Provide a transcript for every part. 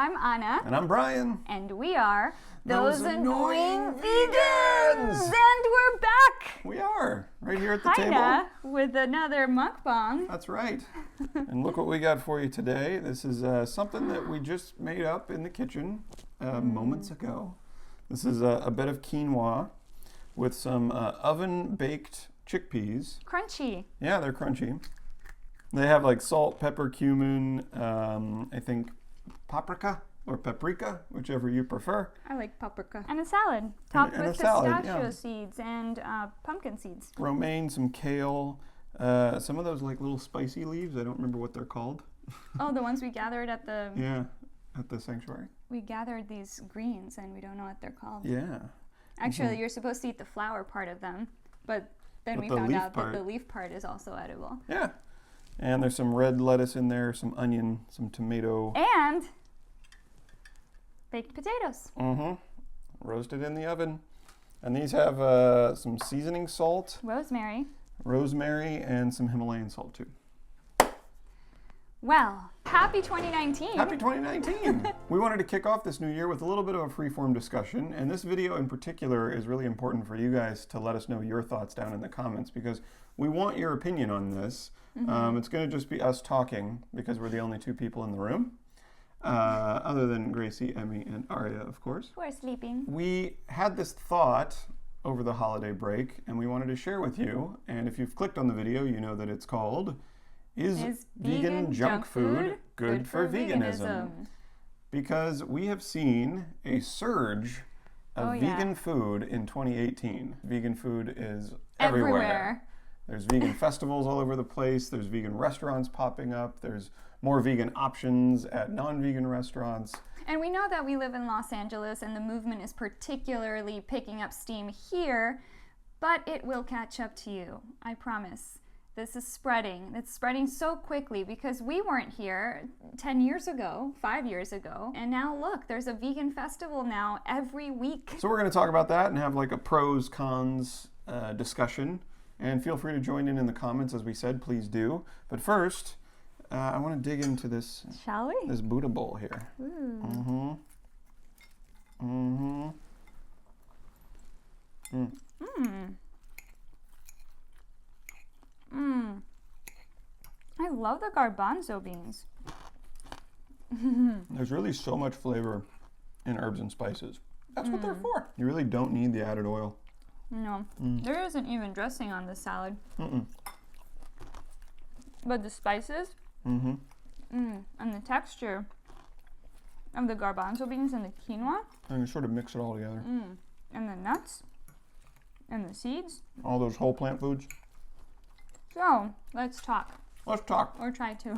I'm Anna. And I'm Brian. And we are Those Annoying Vegans! And we're back! We are, right here at the Kinda, table. with another mukbang. That's right. And look what we got for you today. This is something that we just made up in the kitchen moments ago. This is a bit of quinoa with some oven-baked chickpeas. Crunchy. Yeah, they're crunchy. They have like salt, pepper, cumin, I think paprika or paprika, whichever you prefer. I like paprika. And a salad, topped And with a salad, pistachio yeah. seeds and pumpkin seeds. Romaine, some kale, some of those like little spicy leaves. I don't remember what they're called. Oh, the ones we gathered at the... Yeah, at the sanctuary. We gathered these greens and we don't know what they're called. Yeah. Actually, you're supposed to eat the flower part of them, but then we the found leaf out part. that the leaf part is also edible. Yeah. And there's some red lettuce in there, some onion, some tomato. And baked potatoes. Roasted in the oven. And these have some seasoning salt, Rosemary. rosemary, and some Himalayan salt too. Well, happy 2019. Happy 2019! We wanted to kick off this new year with a little bit of a free-form discussion, and this video in particular is really important for you guys to let us know your thoughts down in the comments, because we want your opinion on this. It's going to just be us talking, because we're the only two people in the room, other than Gracie, Emmy, and Aria, of course. We're sleeping. We had this thought over the holiday break, and we wanted to share with you, and if you've clicked on the video, you know that it's called... Is vegan junk food good for veganism? Because we have seen a surge of vegan food in 2018. Vegan food is everywhere. There's vegan festivals all over the place. There's vegan restaurants popping up. There's more vegan options at non-vegan restaurants. And we know that we live in Los Angeles and the movement is particularly picking up steam here, but it will catch up to you, I promise. This is spreading. It's spreading so quickly because we weren't here 10 years ago, 5 years ago. And now look, there's a vegan festival now every week. So we're going to talk about that and have like a pros, cons discussion. And feel free to join in the comments, as we said, please do. But first, I want to dig into this, Shall we? this Buddha bowl here. I love the garbanzo beans. There's really so much flavor in herbs and spices. That's what they're for. You really don't need the added oil. No, there isn't even dressing on this salad. But the spices and the texture of the garbanzo beans and the quinoa. And you sort of mix it all together. And the nuts and the seeds. All those whole plant foods. So, let's talk. Let's talk Or try to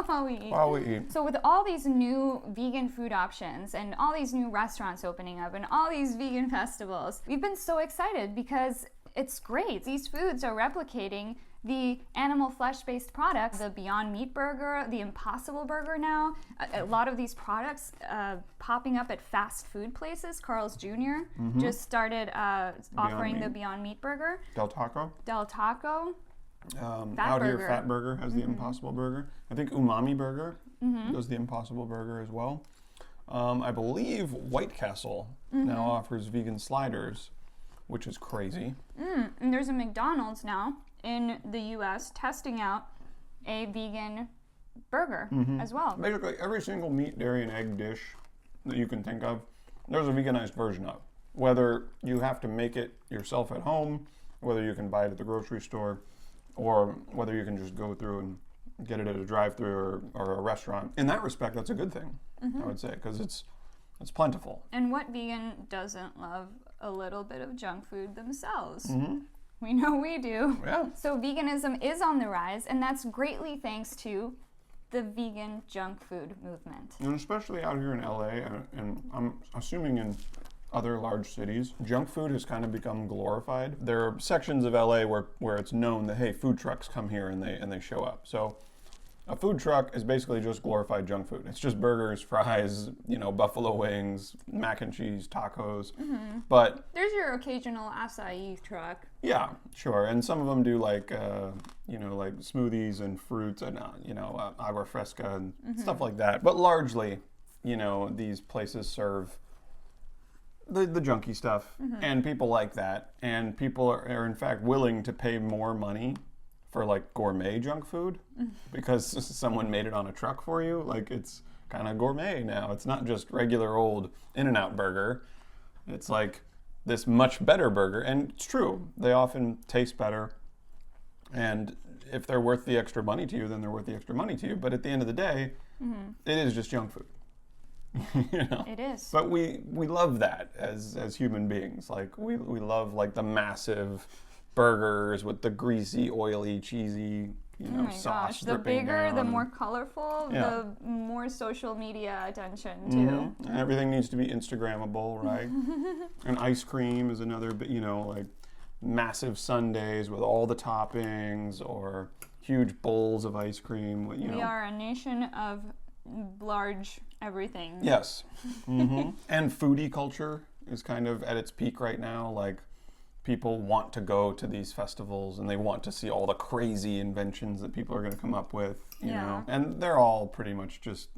while we eat. while we eat. So with all these new vegan food options and all these new restaurants opening up and all these vegan festivals, we've been so excited because it's great. These foods are replicating the animal flesh-based products, the Beyond Meat burger, the Impossible burger now. A lot of these products popping up at fast food places. Carl's Jr. just started offering the Beyond Meat burger. Del Taco. Del Taco. Out here, Fat Burger has the Impossible Burger. I think Umami Burger does the Impossible Burger as well. I believe White Castle now offers vegan sliders, which is crazy. And there's a McDonald's now in the US testing out a vegan burger as well. Basically, every single meat, dairy, and egg dish that you can think of, there's a veganized version of. Whether you have to make it yourself at home, whether you can buy it at the grocery store, or whether you can just go through and get it at a drive-thru or a restaurant. In that respect, that's a good thing, I would say, because it's plentiful. And what vegan doesn't love a little bit of junk food themselves? We know we do. Yeah. So veganism is on the rise, and that's greatly thanks to the vegan junk food movement. And especially out here in LA, and I'm assuming in other large cities, junk food has kind of become glorified. There are sections of LA where it's known that, hey, food trucks come here and they show up. So a food truck is basically just glorified junk food. It's just burgers, fries, buffalo wings, mac and cheese, tacos. But there's your occasional acai truck. Yeah, sure. And some of them do like smoothies and fruits and agua fresca and stuff like that. But largely, you know, these places serve the junky stuff, and people like that, and people are in fact willing to pay more money for like gourmet junk food because someone made it on a truck for you. Like, it's kind of gourmet now. It's not just regular old In-N-Out burger. It's like this much better burger, and it's true. They often taste better, and if they're worth the extra money to you, then they're worth the extra money to you. But at the end of the day, it is just junk food. You know? It is. But we love that as human beings. Like, we love like the massive burgers with the greasy, oily, cheesy, you know, sauce The dripping bigger, down. the more colorful, Yeah. the more social media attention too. And everything needs to be Instagrammable, right? And ice cream is another, you know, like massive sundaes with all the toppings, or huge bowls of ice cream. You know. We are a nation of large everything. Yes. And foodie culture is kind of at its peak right now. Like, people want to go to these festivals and they want to see all the crazy inventions that people are going to come up with, you know. And they're all pretty much just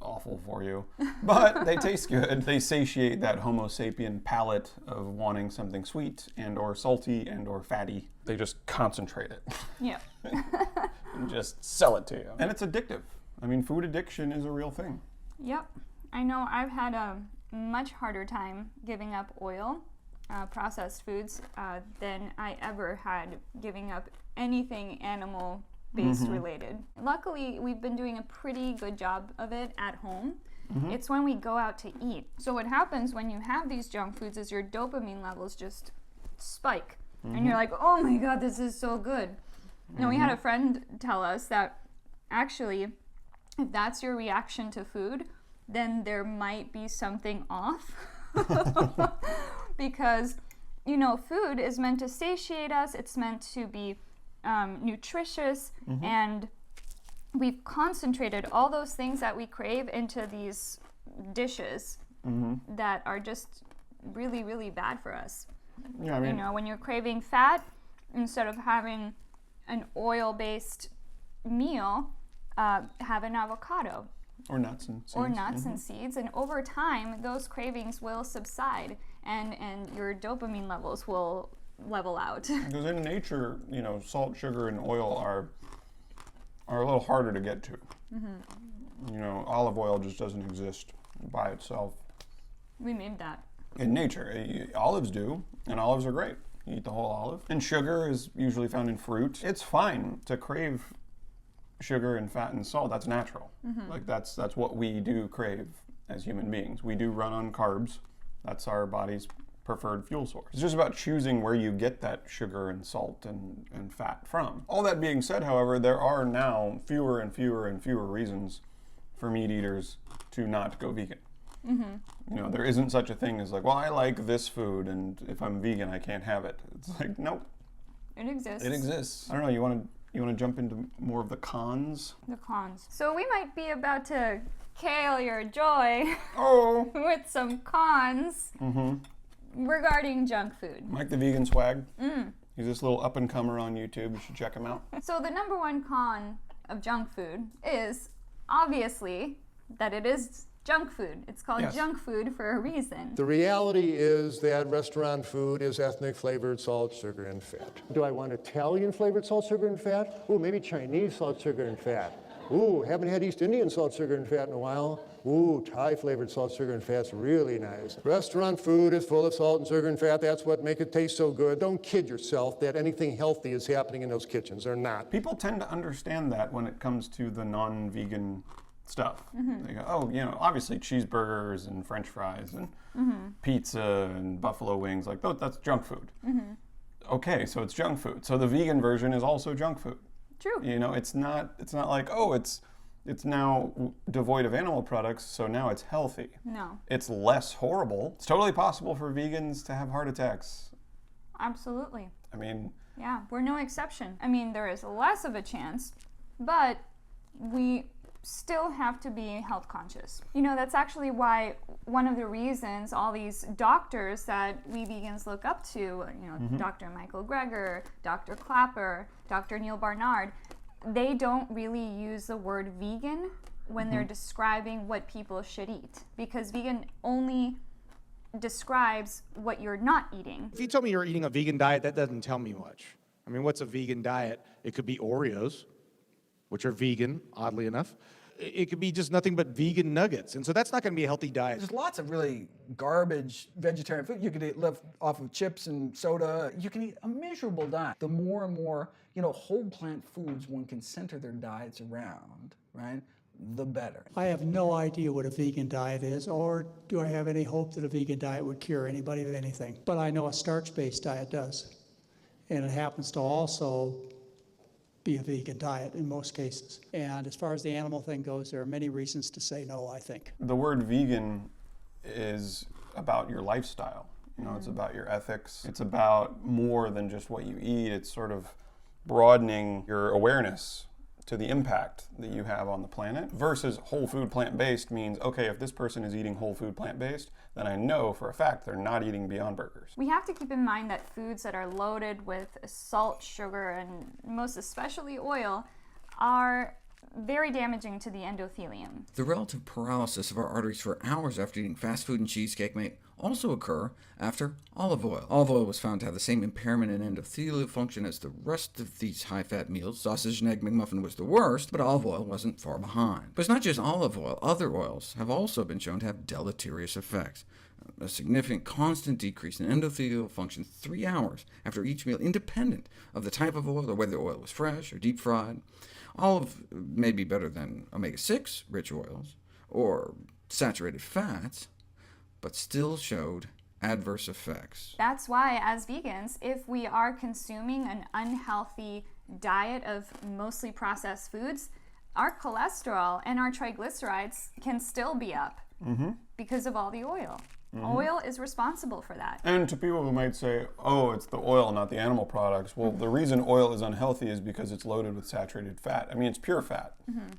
awful for you. But they taste good. They satiate that Homo sapien palate of wanting something sweet and or salty and or fatty. They just concentrate it. Yeah. And just sell it to you. And it's addictive. I mean, food addiction is a real thing. Yep. I know I've had a much harder time giving up oil, processed foods, than I ever had giving up anything animal-based related. Luckily, we've been doing a pretty good job of it at home. It's when we go out to eat. So what happens when you have these junk foods is your dopamine levels just spike. And you're like, oh my God, this is so good. And we had a friend tell us that actually, if that's your reaction to food, then there might be something off. Because, you know, food is meant to satiate us, it's meant to be nutritious, and we've concentrated all those things that we crave into these dishes that are just really, really bad for us. Yeah, I mean, you know, when you're craving fat, instead of having an oil-based meal, have an avocado. Or nuts and seeds. Or nuts and seeds, and over time, those cravings will subside, and your dopamine levels will level out. Because in nature, you know, salt, sugar, and oil are a little harder to get to. You know, olive oil just doesn't exist by itself. We made that. In nature, olives do, and olives are great. You eat the whole olive. And sugar is usually found in fruit. It's fine to crave sugar and fat and salt. That's natural. Like, that's what we do crave as human beings. We do run on carbs. That's our body's preferred fuel source. It's just about choosing where you get that sugar and salt and fat from. All that being said, however, there are now fewer and fewer and fewer reasons for meat eaters to not go vegan. You know, there isn't such a thing as like, well, I like this food, and if I'm vegan, I can't have it. It's like, nope. It exists. It exists. I don't know, you want to jump into more of the cons? The cons. So we might be about to kale your joy with some cons regarding junk food. Mike the Vegan Swag. He's this little up-and-comer on YouTube. You should check him out. So the number one con of junk food is obviously that it is junk food. It's called junk food for a reason. The reality is that restaurant food is ethnic flavored salt, sugar, and fat. Do I want Italian flavored salt, sugar, and fat? Ooh, maybe Chinese salt, sugar, and fat. Ooh, haven't had East Indian salt, sugar, and fat in a while. Ooh, Thai flavored salt, sugar, and fat's really nice. Restaurant food is full of salt and sugar and fat. That's what makes it taste so good. Don't kid yourself that anything healthy is happening in those kitchens. They're not. People tend to understand that when it comes to the non-vegan stuff. They go, oh, you know, obviously cheeseburgers and French fries and pizza and buffalo wings, like, oh, that's junk food. Okay, so it's junk food. So the vegan version is also junk food. True. You know, it's not like, oh, it's now devoid of animal products, so now it's healthy. No. It's less horrible. It's totally possible for vegans to have heart attacks. Absolutely. I mean, yeah, we're no exception. I mean, there is less of a chance, but we still have to be health conscious. You know, that's actually why one of the reasons all these doctors that we vegans look up to, you know, Dr. Michael Greger, Dr. Clapper, Dr. Neil Barnard, they don't really use the word vegan when they're describing what people should eat, because vegan only describes what you're not eating. If you told me you're eating a vegan diet, that doesn't tell me much. I mean, what's a vegan diet? It could be Oreos, which are vegan, oddly enough. It could be just nothing but vegan nuggets. And so that's not going to be a healthy diet. There's lots of really garbage vegetarian food. You could live off of chips and soda. You can eat a miserable diet. The more and more, whole plant foods one can center their diets around, right, the better. I have no idea what a vegan diet is, or do I have any hope that a vegan diet would cure anybody of anything. But I know a starch-based diet does. And it happens to also be a vegan diet in most cases. And as far as the animal thing goes, there are many reasons to say no, I think. The word vegan is about your lifestyle. It's about your ethics. It's about more than just what you eat. It's sort of broadening your awareness to the impact that you have on the planet, versus whole food plant-based means, okay, if this person is eating whole food plant-based, then I know for a fact they're not eating Beyond Burgers. We have to keep in mind that foods that are loaded with salt, sugar, and most especially oil are very damaging to the endothelium. The relative paralysis of our arteries for hours after eating fast food and cheesecake may also occur after olive oil. Olive oil was found to have the same impairment in endothelial function as the rest of these high-fat meals. Sausage and egg McMuffin was the worst, but olive oil wasn't far behind. But it's not just olive oil. Other oils have also been shown to have deleterious effects. A significant constant decrease in endothelial function 3 hours after each meal, independent of the type of oil or whether the oil was fresh or deep-fried. Olive may be better than omega-6 rich oils or saturated fats, but still showed adverse effects. That's why, as vegans, if we are consuming an unhealthy diet of mostly processed foods, our cholesterol and our triglycerides can still be up because of all the oil. Oil is responsible for that. And to people who might say, oh, it's the oil, not the animal products. Well, the reason oil is unhealthy is because it's loaded with saturated fat. I mean, it's pure fat.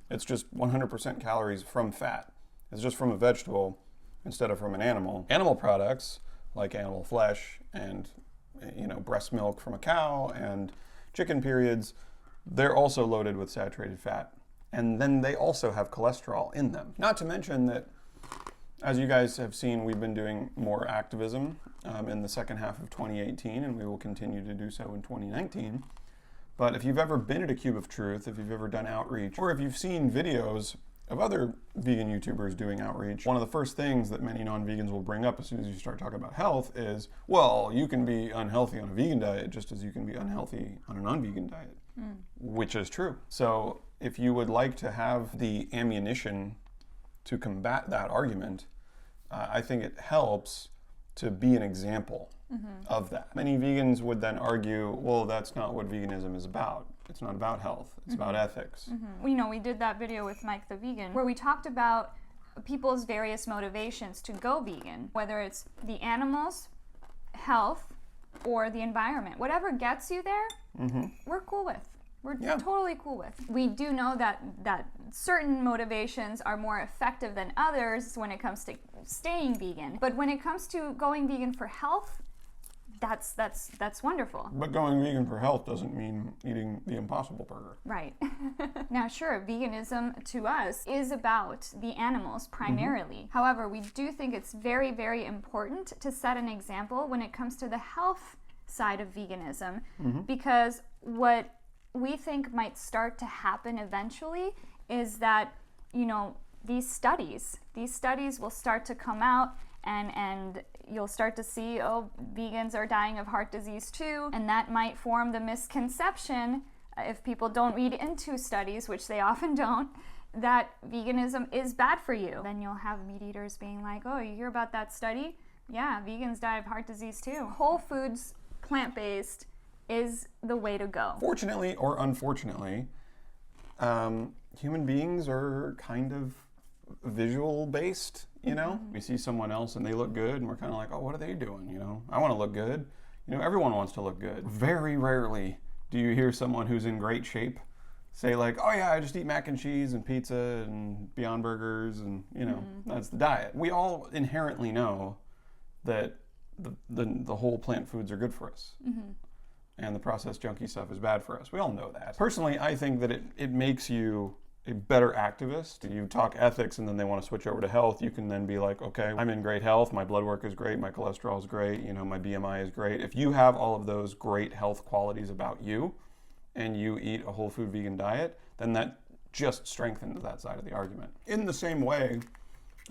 It's just 100% calories from fat. It's just from a vegetable instead of from an animal. Animal products, like animal flesh and breast milk from a cow and chicken periods, they're also loaded with saturated fat. And then they also have cholesterol in them. Not to mention that, as you guys have seen, we've been doing more activism in the second half of 2018, and we will continue to do so in 2019. But if you've ever been at a Cube of Truth, if you've ever done outreach, or if you've seen videos of other vegan YouTubers doing outreach, one of the first things that many non-vegans will bring up as soon as you start talking about health is, well, you can be unhealthy on a vegan diet just as you can be unhealthy on a non-vegan diet, which is true. So if you would like to have the ammunition to combat that argument, I think it helps to be an example of that. Many vegans would then argue, well, that's not what veganism is about. It's not about health. It's about ethics. We did that video with Mike the Vegan, where we talked about people's various motivations to go vegan, whether it's the animals, health, or the environment. Whatever gets you there, we're cool with. We're totally cool with. We do know that certain motivations are more effective than others when it comes to staying vegan. But when it comes to going vegan for health, that's wonderful. But going vegan for health doesn't mean eating the Impossible Burger. Right. Now, sure, veganism to us is about the animals primarily. However, we do think it's very, very important to set an example when it comes to the health side of veganism, because what we think might start to happen eventually is that, these studies will start to come out, and you'll start to see, oh, vegans are dying of heart disease too, and that might form the misconception, if people don't read into studies, which they often don't, that veganism is bad for you. Then you'll have meat eaters being like, oh, you hear about that study? Yeah, vegans die of heart disease too. Whole foods, plant-based, is the way to go. Fortunately or unfortunately, human beings are kind of visual based, We see someone else and they look good and we're kind of like, oh, what are they doing? I want to look good. Everyone wants to look good. Very rarely do you hear someone who's in great shape say like, oh yeah, I just eat mac and cheese and pizza and Beyond Burgers and, that's the diet. We all inherently know that the whole plant foods are good for us. And the processed junky stuff is bad for us. We all know that. Personally, I think that it makes you a better activist. You talk ethics and then they want to switch over to health, you can then be like, okay, I'm in great health, my blood work is great, my cholesterol is great, you know, my BMI is great. If you have all of those great health qualities about you and you eat a whole food vegan diet, then that just strengthens that side of the argument. In the same way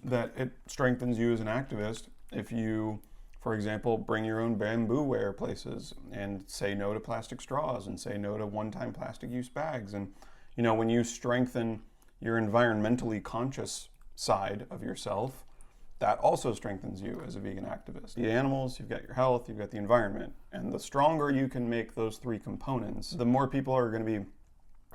that it strengthens you as an activist if you, for example, bring your own bamboo ware places and say no to plastic straws and say no to one-time plastic use bags. And you know, when you strengthen your environmentally conscious side of yourself, that also strengthens you as a vegan activist. The animals, you've got your health, you've got the environment. And the stronger you can make those three components, the more people are going to be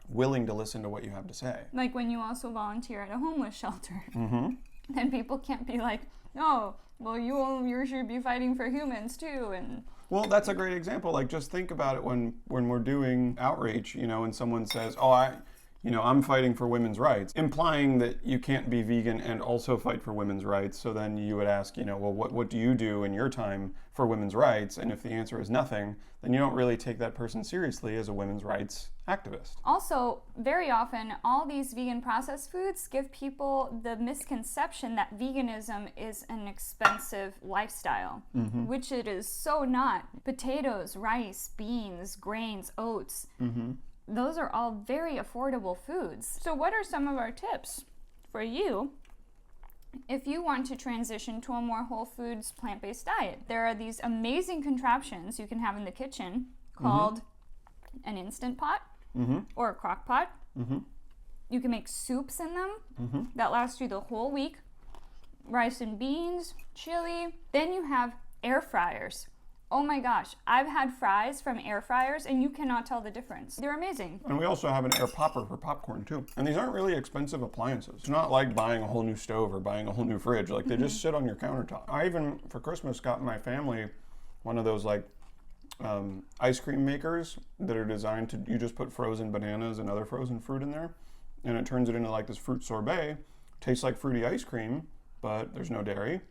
willing to listen to what you have to say. Like when you also volunteer at a homeless shelter. Then people can't be like, oh, well, you should be fighting for humans too. And well, that's a great example. Like, just think about it when we're doing outreach, you know, and someone says, oh, I'm fighting for women's rights, implying that you can't be vegan and also fight for women's rights. So then you would ask, you know, well, what do you do in your time for women's rights? And if the answer is nothing, then you don't really take that person seriously as a women's rights activist. Also, very often, all these vegan processed foods give people the misconception that veganism is an expensive lifestyle, which it is so not. Potatoes, rice, beans, grains, oats, those are all very affordable foods. So what are some of our tips for you if you want to transition to a more whole foods, plant-based diet? There are these amazing contraptions you can have in the kitchen called an Instant Pot or a crock pot. You can make soups in them that last you the whole week. Rice and beans, chili. Then you have air fryers. Oh my gosh, I've had fries from air fryers and you cannot tell the difference. They're amazing. And we also have an air popper for popcorn too. And these aren't really expensive appliances. It's not like buying a whole new stove or buying a whole new fridge. Like, they just sit on your countertop. I even, for Christmas, got my family one of those like ice cream makers that are designed to, you just put frozen bananas and other frozen fruit in there, and it turns it into like this fruit sorbet. Tastes like fruity ice cream, but there's no dairy.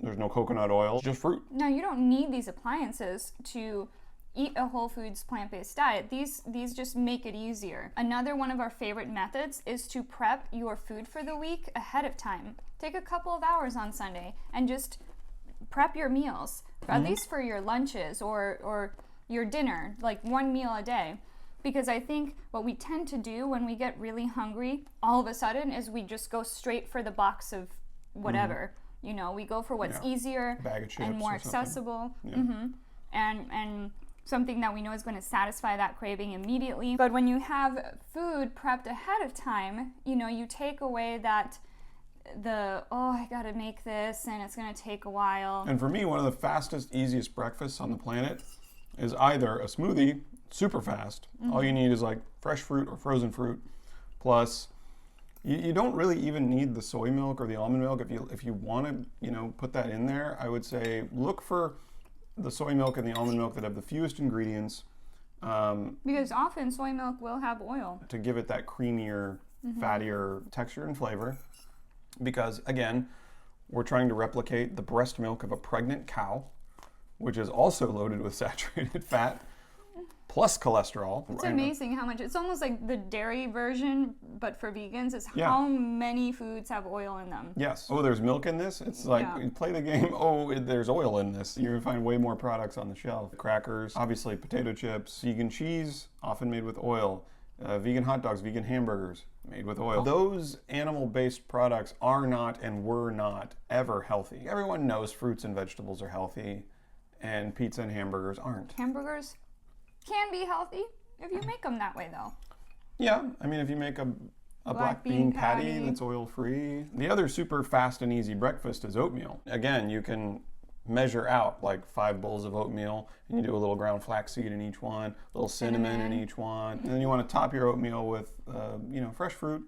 There's no coconut oil, just fruit. Now, you don't need these appliances to eat a whole foods plant-based diet. These just make it easier. Another one of our favorite methods is to prep your food for the week ahead of time. Take a couple of hours on Sunday and just prep your meals, at least for your lunches or your dinner, like one meal a day. Because I think what we tend to do when we get really hungry all of a sudden is we just go straight for the box of whatever. You know, we go for what's easier and more accessible, and something that we know is going to satisfy that craving immediately. But when you have food prepped ahead of time, you know, you take away that I gotta make this and it's going to take a while. And for me, one of the fastest, easiest breakfasts on the planet is either a smoothie, super fast. All you need is like fresh fruit or frozen fruit, plus you don't really even need the soy milk or the almond milk. If you want to, you know, put that in there, I would say look for the soy milk and the almond milk that have the fewest ingredients. Because often soy milk will have oil. To give it that creamier, fattier texture and flavor. Because again, we're trying to replicate the breast milk of a pregnant cow, which is also loaded with saturated fat, plus cholesterol. It's amazing how much, it's almost like the dairy version, but for vegans, is how many foods have oil in them. Yes. Oh, there's milk in this? It's like, you play the game, there's oil in this. You're gonna find way more products on the shelf. Crackers, obviously potato chips, vegan cheese, often made with oil, vegan hot dogs, vegan hamburgers, made with oil. Those animal-based products are not and were not ever healthy. Everyone knows fruits and vegetables are healthy, and pizza and hamburgers aren't. Hamburgers can be healthy if you make them that way, though. Yeah, I mean, if you make a black bean patty that's oil-free. The other super fast and easy breakfast is oatmeal. Again, you can measure out like 5 bowls of oatmeal, and you do a little ground flaxseed in each one, a little cinnamon in each one, and then you want to top your oatmeal with, fresh fruit,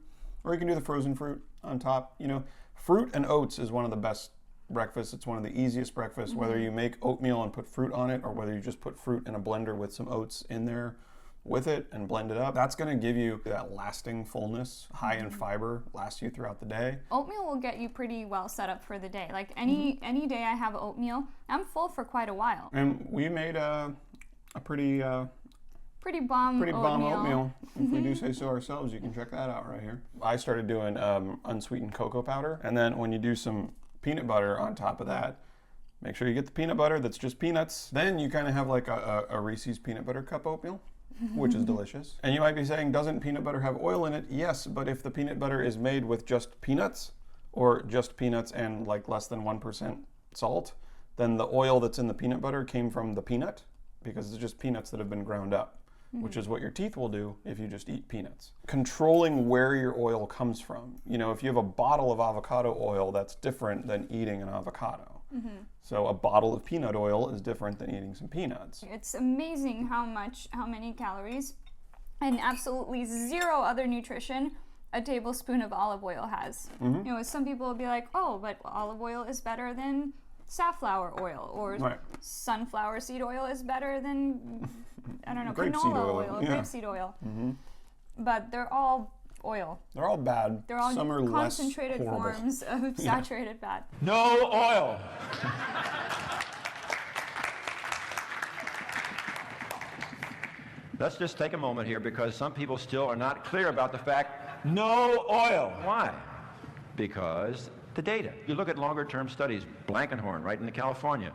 or you can do the frozen fruit on top. You know, fruit and oats is one of the best breakfasts. It's one of the easiest breakfasts, whether you make oatmeal and put fruit on it, or whether you just put fruit in a blender with some oats in there with it and blend it up. That's going to give you that lasting fullness, high in fiber, lasts you throughout the day. Oatmeal will get you pretty well set up for the day. Like any day I have oatmeal, I'm full for quite a while. And we made a pretty pretty bomb oatmeal. If we do say so ourselves, you can check that out right here. I started doing unsweetened cocoa powder, and then when you do some peanut butter on top of that, make sure you get the peanut butter that's just peanuts. Then you kind of have like a Reese's peanut butter cup oatmeal, which is delicious. And you might be saying, doesn't peanut butter have oil in it? Yes, but if the peanut butter is made with just peanuts, or just peanuts and like less than 1% salt, then the oil that's in the peanut butter came from the peanut, because it's just peanuts that have been ground up, which is what your teeth will do if you just eat peanuts. Controlling where your oil comes from. You know, if you have a bottle of avocado oil, that's different than eating an avocado. So a bottle of peanut oil is different than eating some peanuts. It's amazing how many calories and absolutely zero other nutrition a tablespoon of olive oil has. You know, some people will be like, oh, but olive oil is better than safflower oil, or sunflower seed oil is better than, I don't know, canola oil or grapeseed oil. But they're all oil. They're all bad. They're all Some are concentrated less horrible. forms of saturated fat. No oil. Let's just take a moment here, because some people still are not clear about the fact, no oil. Why? Because the data. You look at longer term studies, Blankenhorn, right into California.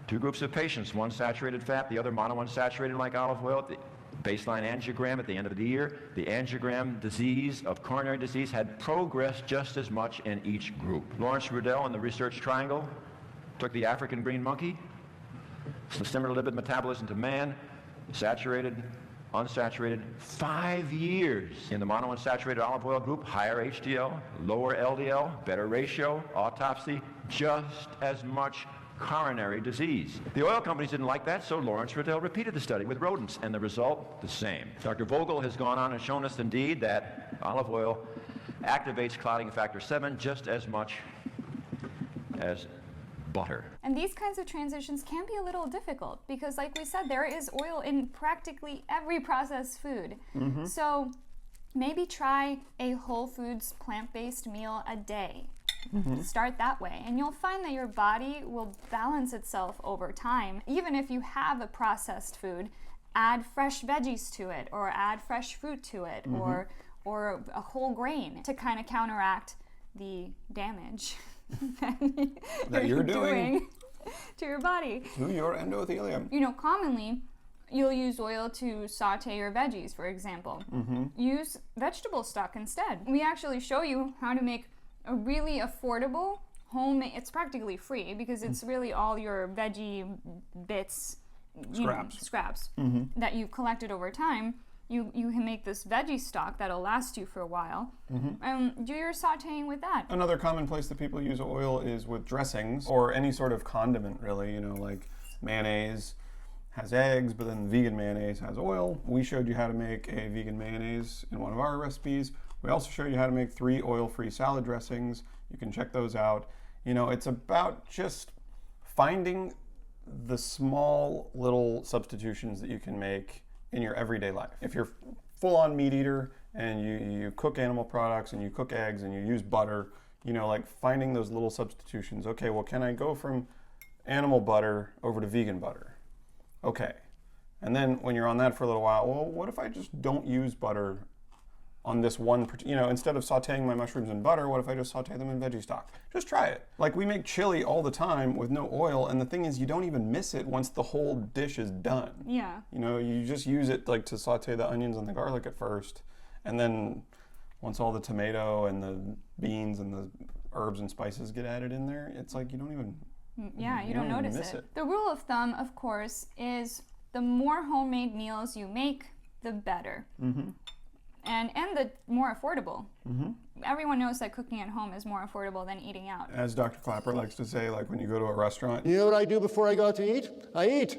2 groups of patients, one saturated fat, the other monounsaturated like olive oil. The baseline angiogram at the end of the year, the angiogram disease of coronary disease had progressed just as much in each group. Lawrence Riddell in the research triangle took the African green monkey, some similar lipid metabolism to man, saturated, unsaturated, 5 years. In the monounsaturated olive oil group, higher HDL, lower LDL, better ratio, autopsy, just as much coronary disease. The oil companies didn't like that, so Lawrence Riddell repeated the study with rodents, and the result, the same. Dr. Vogel has gone on and shown us indeed that olive oil activates clotting factor 7 just as much as butter. And these kinds of transitions can be a little difficult because, like we said, there is oil in practically every processed food. So maybe try a whole foods plant-based meal a day. Start that way, and you'll find that your body will balance itself over time. Even if you have a processed food, add fresh veggies to it, or add fresh fruit to it, or a whole grain to kind of counteract the damage that you're doing to your body, to your endothelium. You know, commonly you'll use oil to saute your veggies, for example. Use vegetable stock instead. We actually show you how to make a really affordable homemade, it's practically free because it's really all your veggie bits, scraps that you've collected over time. You can make this veggie stock that'll last you for a while. Do your sauteing with that. Another common place that people use oil is with dressings or any sort of condiment, really. You know, like mayonnaise has eggs, but then vegan mayonnaise has oil. We showed you how to make a vegan mayonnaise in one of our recipes. We also showed you how to make 3 oil-free salad dressings. You can check those out. You know, it's about just finding the small little substitutions that you can make in your everyday life. If you're full-on meat eater and you cook animal products and you cook eggs and you use butter, you know, like finding those little substitutions. Okay, well, can I go from animal butter over to vegan butter? Okay. And then when you're on that for a little while, well, what if I just don't use butter on this one, you know, instead of sauteing my mushrooms in butter, what if I just saute them in veggie stock? Just try it. Like, we make chili all the time with no oil, and the thing is, you don't even miss it once the whole dish is done. Yeah. You know, you just use it like to saute the onions and the garlic at first, and then once all the tomato and the beans and the herbs and spices get added in there, it's like you don't even you don't notice it. The rule of thumb, of course, is the more homemade meals you make, the better. And the more affordable. Everyone knows that cooking at home is more affordable than eating out. As Dr. Clapper likes to say, like when you go to a restaurant. You know what I do before I go out to eat? I eat.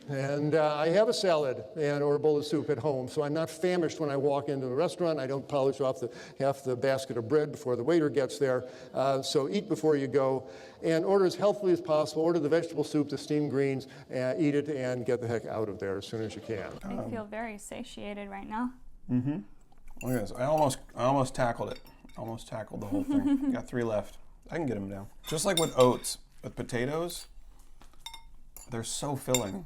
And I have a salad or a bowl of soup at home, so I'm not famished when I walk into a restaurant. I don't polish off half the basket of bread before the waiter gets there. So eat before you go, and order as healthily as possible. Order the vegetable soup, the steamed greens, eat it, and get the heck out of there as soon as you can. I feel very satiated right now. Look at this. I almost tackled it. Almost tackled the whole thing. Got 3 left. I can get them down. Just like with oats, with potatoes, they're so filling.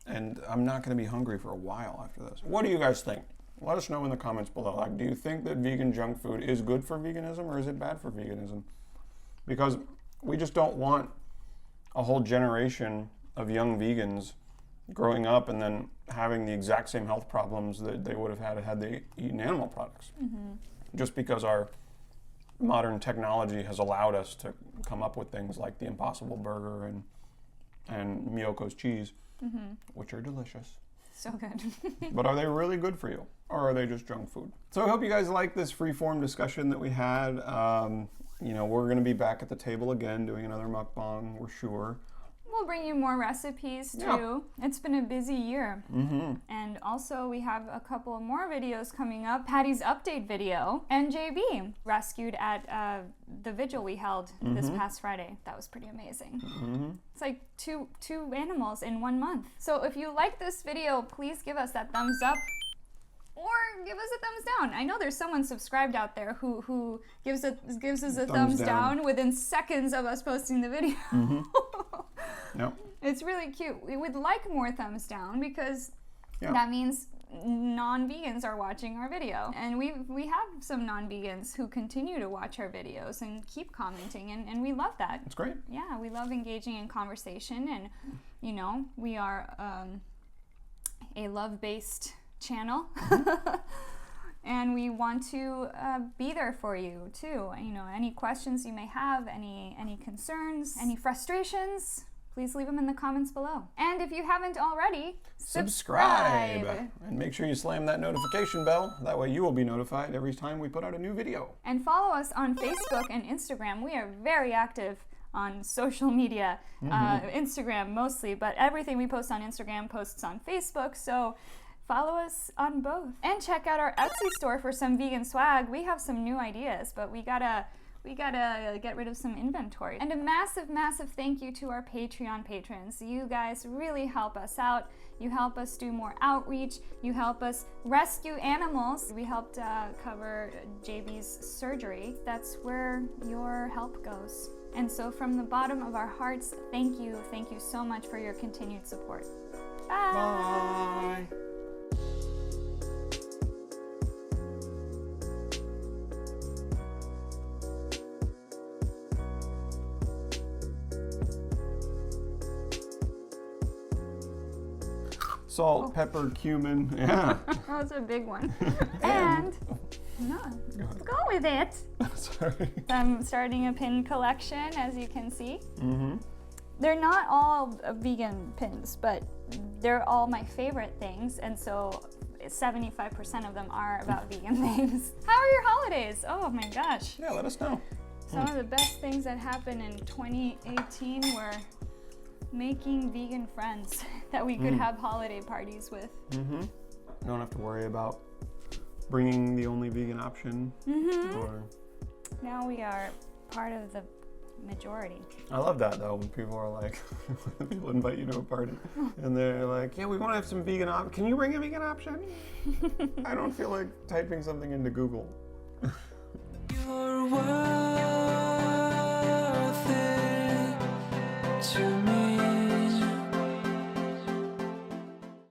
and I'm not going to be hungry for a while after this. What do you guys think? Let us know in the comments below. Like, do you think that vegan junk food is good for veganism, or is it bad for veganism? Because we just don't want a whole generation of young vegans growing up and then having the exact same health problems that they would have had they eaten animal products. Just because our modern technology has allowed us to come up with things like the Impossible Burger and Miyoko's cheese, which are delicious. So good. But are they really good for you, or are they just junk food? So I hope you guys like this free-form discussion that we had. You know, we're going to be back at the table again doing another mukbang, we're sure. We'll bring you more recipes too. Yeah. It's been a busy year. And also we have a couple more videos coming up. Patty's update video and JB rescued at the vigil we held this past Friday. That was pretty amazing. It's like two animals in 1 month. So if you like this video, please give us that thumbs up or give us a thumbs down. I know there's someone subscribed out there who gives us a thumbs down within seconds of us posting the video. Yep. It's really cute. We would like more thumbs down because that means non-vegans are watching our video. And we have some non-vegans who continue to watch our videos and keep commenting, and we love that. It's great. Yeah, we love engaging in conversation, and you know, we are a love-based channel. And we want to be there for you too. You know, any questions you may have, any concerns, any frustrations, please leave them in the comments below. And if you haven't already, subscribe. And make sure you slam that notification bell. That way you will be notified every time we put out a new video. And follow us on Facebook and Instagram. We are very active on social media, Instagram mostly, but everything we post on Instagram posts on Facebook, so follow us on both. And check out our Etsy store for some vegan swag. We have some new ideas, but we gotta get rid of some inventory. And a massive, massive thank you to our Patreon patrons. You guys really help us out. You help us do more outreach. You help us rescue animals. We helped cover JB's surgery. That's where your help goes. And so from the bottom of our hearts, thank you so much for your continued support. Bye. Bye. Salt, pepper, cumin, yeah. That was a big one. And no, go with it. Sorry. I'm starting a pin collection, as you can see. They're not all vegan pins, but they're all my favorite things, and so 75% of them are about vegan things. How are your holidays? Oh my gosh. Yeah, let us know. Some of the best things that happened in 2018 were making vegan friends that we could have holiday parties with. You don't have to worry about bringing the only vegan option. Or... Now we are part of the majority. I love that though, when people are like, when people invite you to a party and they're like, yeah, we want to have some vegan option. Can you bring a vegan option? I don't feel like typing something into Google.